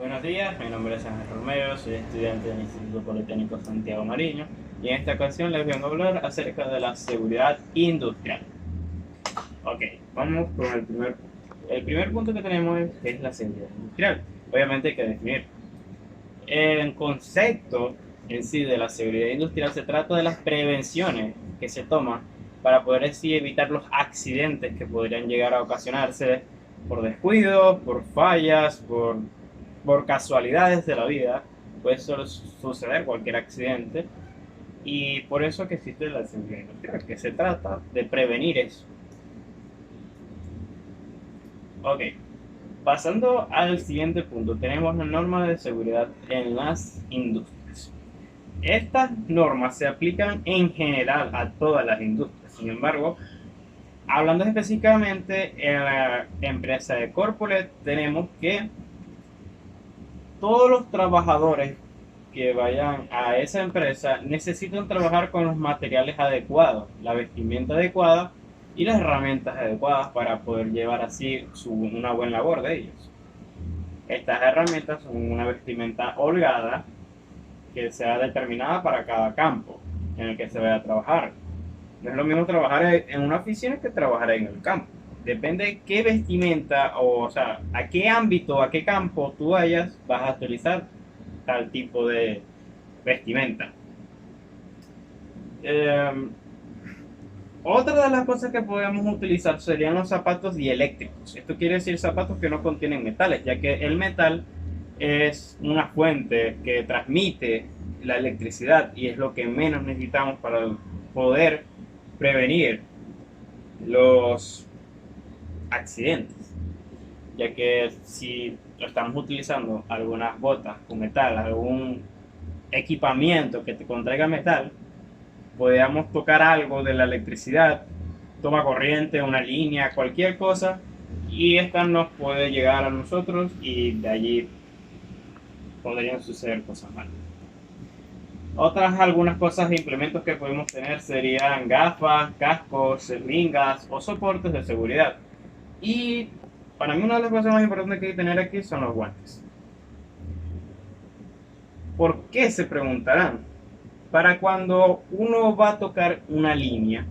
Buenos días, mi nombre es Ángel Romero, soy estudiante del Instituto Politécnico Santiago Mariño y en esta ocasión les vengo a hablar acerca de la seguridad industrial. Ok, vamos con el primer punto. El primer punto que tenemos es qué es la seguridad industrial. Obviamente hay que definir. El concepto en sí de la seguridad industrial se trata de las prevenciones que se toman para poder así evitar los accidentes que podrían llegar a ocasionarse por descuido, por fallas, por casualidades de la vida. Puede suceder cualquier accidente y por eso que existe la seguridad industrial, que se trata de prevenir eso. Ok, pasando al siguiente punto, tenemos la norma de seguridad en las industrias. Estas normas se aplican en general a todas las industrias. Sin embargo, hablando específicamente en la empresa de Corporate, tenemos que todos los trabajadores que vayan a esa empresa necesitan trabajar con los materiales adecuados, la vestimenta adecuada y las herramientas adecuadas para poder llevar así una buena labor de ellos. Estas herramientas son una vestimenta holgada que sea determinada para cada campo en el que se vaya a trabajar. No es lo mismo trabajar en una oficina que trabajar en el campo. Depende de qué vestimenta, o sea, a qué ámbito, a qué campo tú vayas, vas a utilizar tal tipo de vestimenta. Eh, Otra de las cosas que podemos utilizar serían los zapatos dieléctricos. Esto quiere decir zapatos que no contienen metales, ya que el metal es una fuente que transmite la electricidad y es lo que menos necesitamos para poder prevenir los accidentes, ya que si estamos utilizando algunas botas con metal, algún equipamiento que te contraiga metal, podamos tocar algo de la electricidad, toma corriente, una línea, cualquier cosa, y esta nos puede llegar a nosotros y de allí podrían suceder cosas malas. Otras algunas cosas e implementos que podemos tener serían gafas, cascos, seringas o soportes de seguridad. Y para mí una de las cosas más importantes que hay que tener aquí son los guantes. ¿Por qué? Se preguntarán. Para cuando uno va a tocar una línea,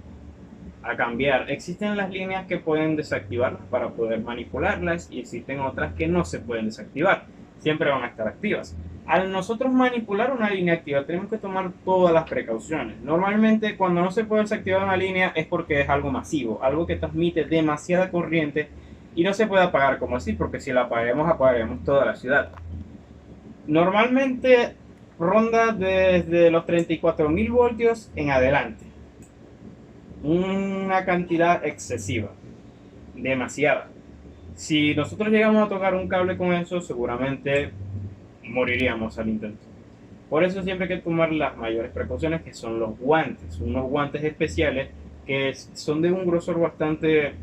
a cambiar, existen las líneas que pueden desactivarlas para poder manipularlas y existen otras que no se pueden desactivar. Siempre van a estar activas. Al nosotros manipular una línea activa tenemos que tomar todas las precauciones. Normalmente cuando no se puede desactivar una línea es porque es algo masivo, algo que transmite demasiada corriente y no se puede apagar como así, porque si la apaguemos, apagaremos toda la ciudad. Normalmente ronda desde los 34.000 voltios en adelante. Una cantidad excesiva, demasiada. Si nosotros llegamos a tocar un cable con eso, seguramente moriríamos al intento. Por eso siempre hay que tomar las mayores precauciones, que son los guantes, unos guantes especiales que son de un grosor bastante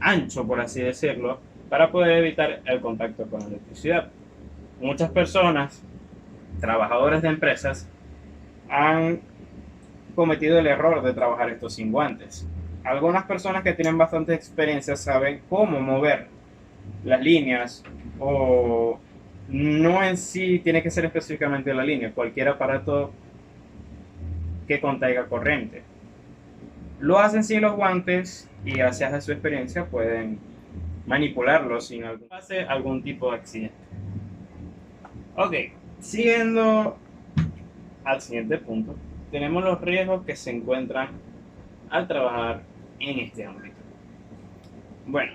ancho, por así decirlo, para poder evitar el contacto con la electricidad. Muchas personas, trabajadores de empresas, han cometido el error de trabajar esto sin guantes. Algunas personas que tienen bastante experiencia saben cómo mover las líneas, o no en sí tiene que ser específicamente la línea, cualquier aparato que contenga corriente. Lo hacen sin los guantes y gracias a su experiencia pueden manipularlo sin algún tipo de accidente. Ok, siguiendo al siguiente punto, tenemos los riesgos que se encuentran al trabajar en este ámbito. Bueno,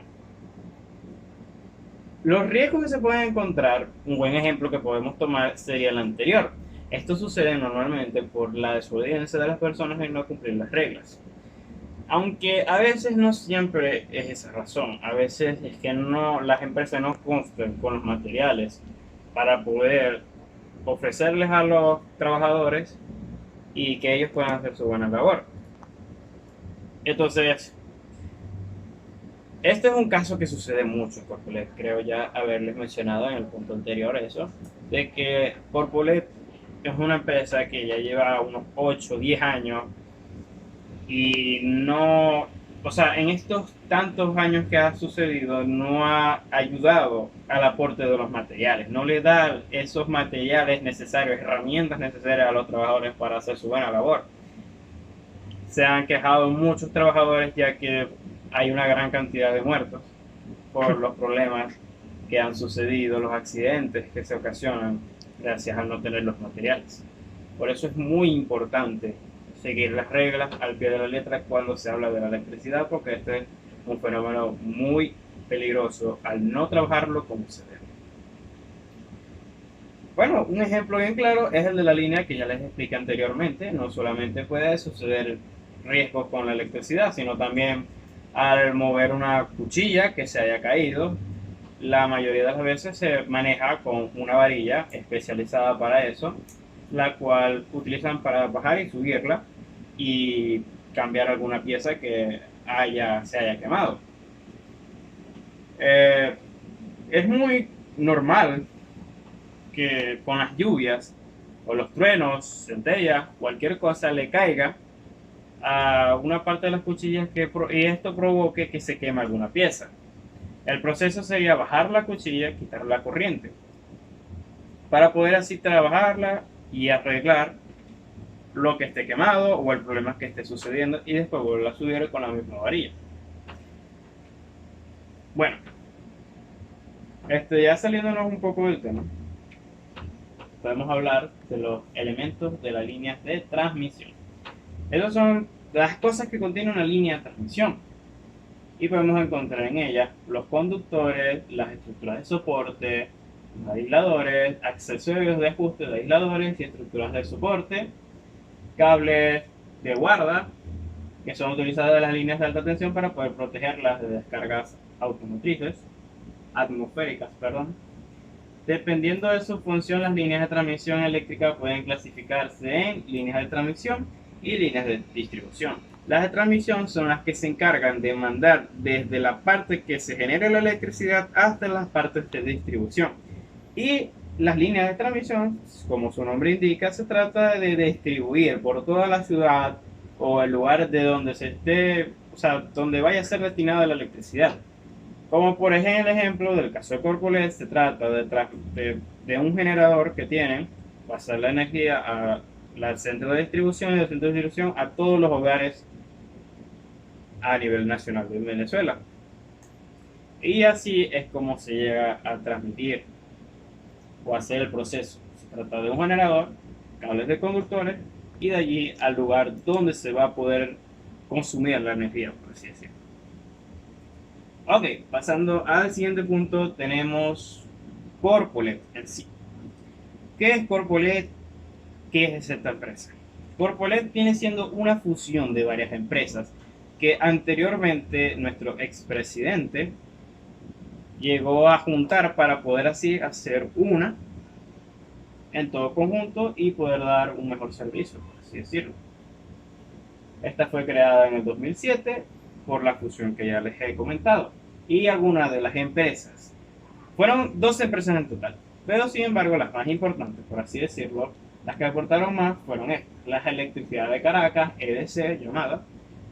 los riesgos que se pueden encontrar, un buen ejemplo que podemos tomar sería el anterior. Esto sucede normalmente por la desobediencia de las personas en no cumplir las reglas. Aunque a veces no siempre es esa razón, a veces es que no, las empresas no cumplen con los materiales para poder ofrecerles a los trabajadores y que ellos puedan hacer su buena labor. Entonces, este es un caso que sucede mucho, porque les creo ya haberles mencionado en el punto anterior eso, de que Corpulent es una empresa que ya lleva unos 8 o 10 años y no o sea, en estos tantos años que ha sucedido, no ha ayudado al aporte de los materiales, no le da esos materiales necesarios, herramientas necesarias a los trabajadores para hacer su buena labor. Se han quejado muchos trabajadores ya que hay una gran cantidad de muertos por los problemas que han sucedido, los accidentes que se ocasionan gracias a no tener los materiales. Por eso es muy importante seguir las reglas al pie de la letra cuando se habla de la electricidad, porque este es un fenómeno muy peligroso al no trabajarlo como se debe. Bueno, un ejemplo bien claro es el de la línea que ya les expliqué anteriormente. No solamente puede suceder riesgos con la electricidad, sino también al mover una cuchilla que se haya caído. La mayoría de las veces se maneja con una varilla especializada para eso, la cual utilizan para bajar y subirla y cambiar alguna pieza que se haya quemado. Es muy normal que con las lluvias o los truenos, centellas, cualquier cosa le caiga a una parte de las cuchillas y esto provoque que se queme alguna pieza. El proceso sería bajar la cuchilla, quitar la corriente, para poder así trabajarla y arreglar lo que esté quemado o el problema que esté sucediendo y después volver a subir con la misma varilla. Bueno, ya saliéndonos un poco del tema, podemos hablar de los elementos de las líneas de transmisión. Esas son las cosas que contiene una línea de transmisión y podemos encontrar en ellas los conductores, las estructuras de soporte, los aisladores, accesorios de ajuste de aisladores y estructuras de soporte, cables de guarda que son utilizadas en las líneas de alta tensión para poder protegerlas de descargas atmosféricas. Dependiendo de su función, las líneas de transmisión eléctrica pueden clasificarse en líneas de transmisión y líneas de distribución. Las de transmisión son las que se encargan de mandar desde la parte que se genera la electricidad hasta las partes de distribución. Y las líneas de transmisión, como su nombre indica, se trata de distribuir por toda la ciudad o el lugar de donde se esté, o sea, donde vaya a ser destinada la electricidad. Como por ejemplo el ejemplo del caso de Corpolet, se trata de un generador que tiene pasar la energía al centro de distribución y del centro de distribución a todos los hogares a nivel nacional de Venezuela. Y así es como se llega a transmitir o hacer el proceso. Se trata de un generador, cables de conductores y de allí al lugar donde se va a poder consumir la energía, por así decirlo. Ok, pasando al siguiente punto, tenemos Corpolet en sí. ¿Qué es Corpolet? ¿Qué es esta empresa? Corpolet viene siendo una fusión de varias empresas que anteriormente nuestro expresidente llegó a juntar para poder así hacer una en todo conjunto y poder dar un mejor servicio, por así decirlo. Esta fue creada en el 2007 por la fusión que ya les he comentado. Y algunas de las empresas, fueron 12 empresas en total, pero sin embargo las más importantes, por así decirlo, las que aportaron más fueron estas: la Electricidad de Caracas, EDC, llamada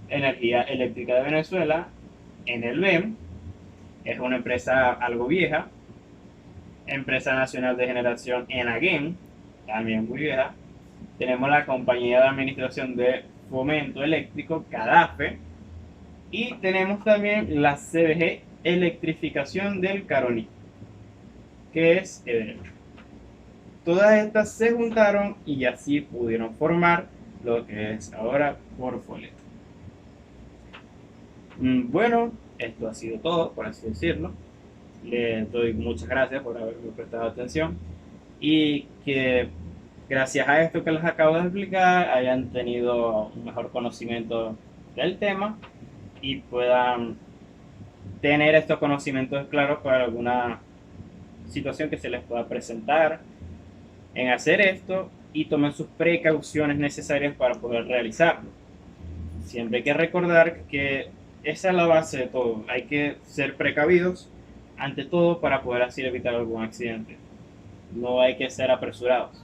Energía Eléctrica de Venezuela, Enelven, es una empresa algo vieja. Empresa Nacional de Generación Enagen, también muy vieja. Tenemos la Compañía de Administración de Fomento Eléctrico, CADAFE, y tenemos también la CBG Electrificación del Caroní, que es EDENER. Todas estas se juntaron y así pudieron formar lo que es ahora Corpolet. Bueno, esto ha sido todo, por así decirlo. Les doy muchas gracias por haberme prestado atención y que gracias a esto que les acabo de explicar hayan tenido un mejor conocimiento del tema y puedan tener estos conocimientos claros para alguna situación que se les pueda presentar en hacer esto y tomen sus precauciones necesarias para poder realizarlo. Siempre hay que recordar que esa es la base de todo. Hay que ser precavidos ante todo para poder así evitar algún accidente. No hay que ser apresurados.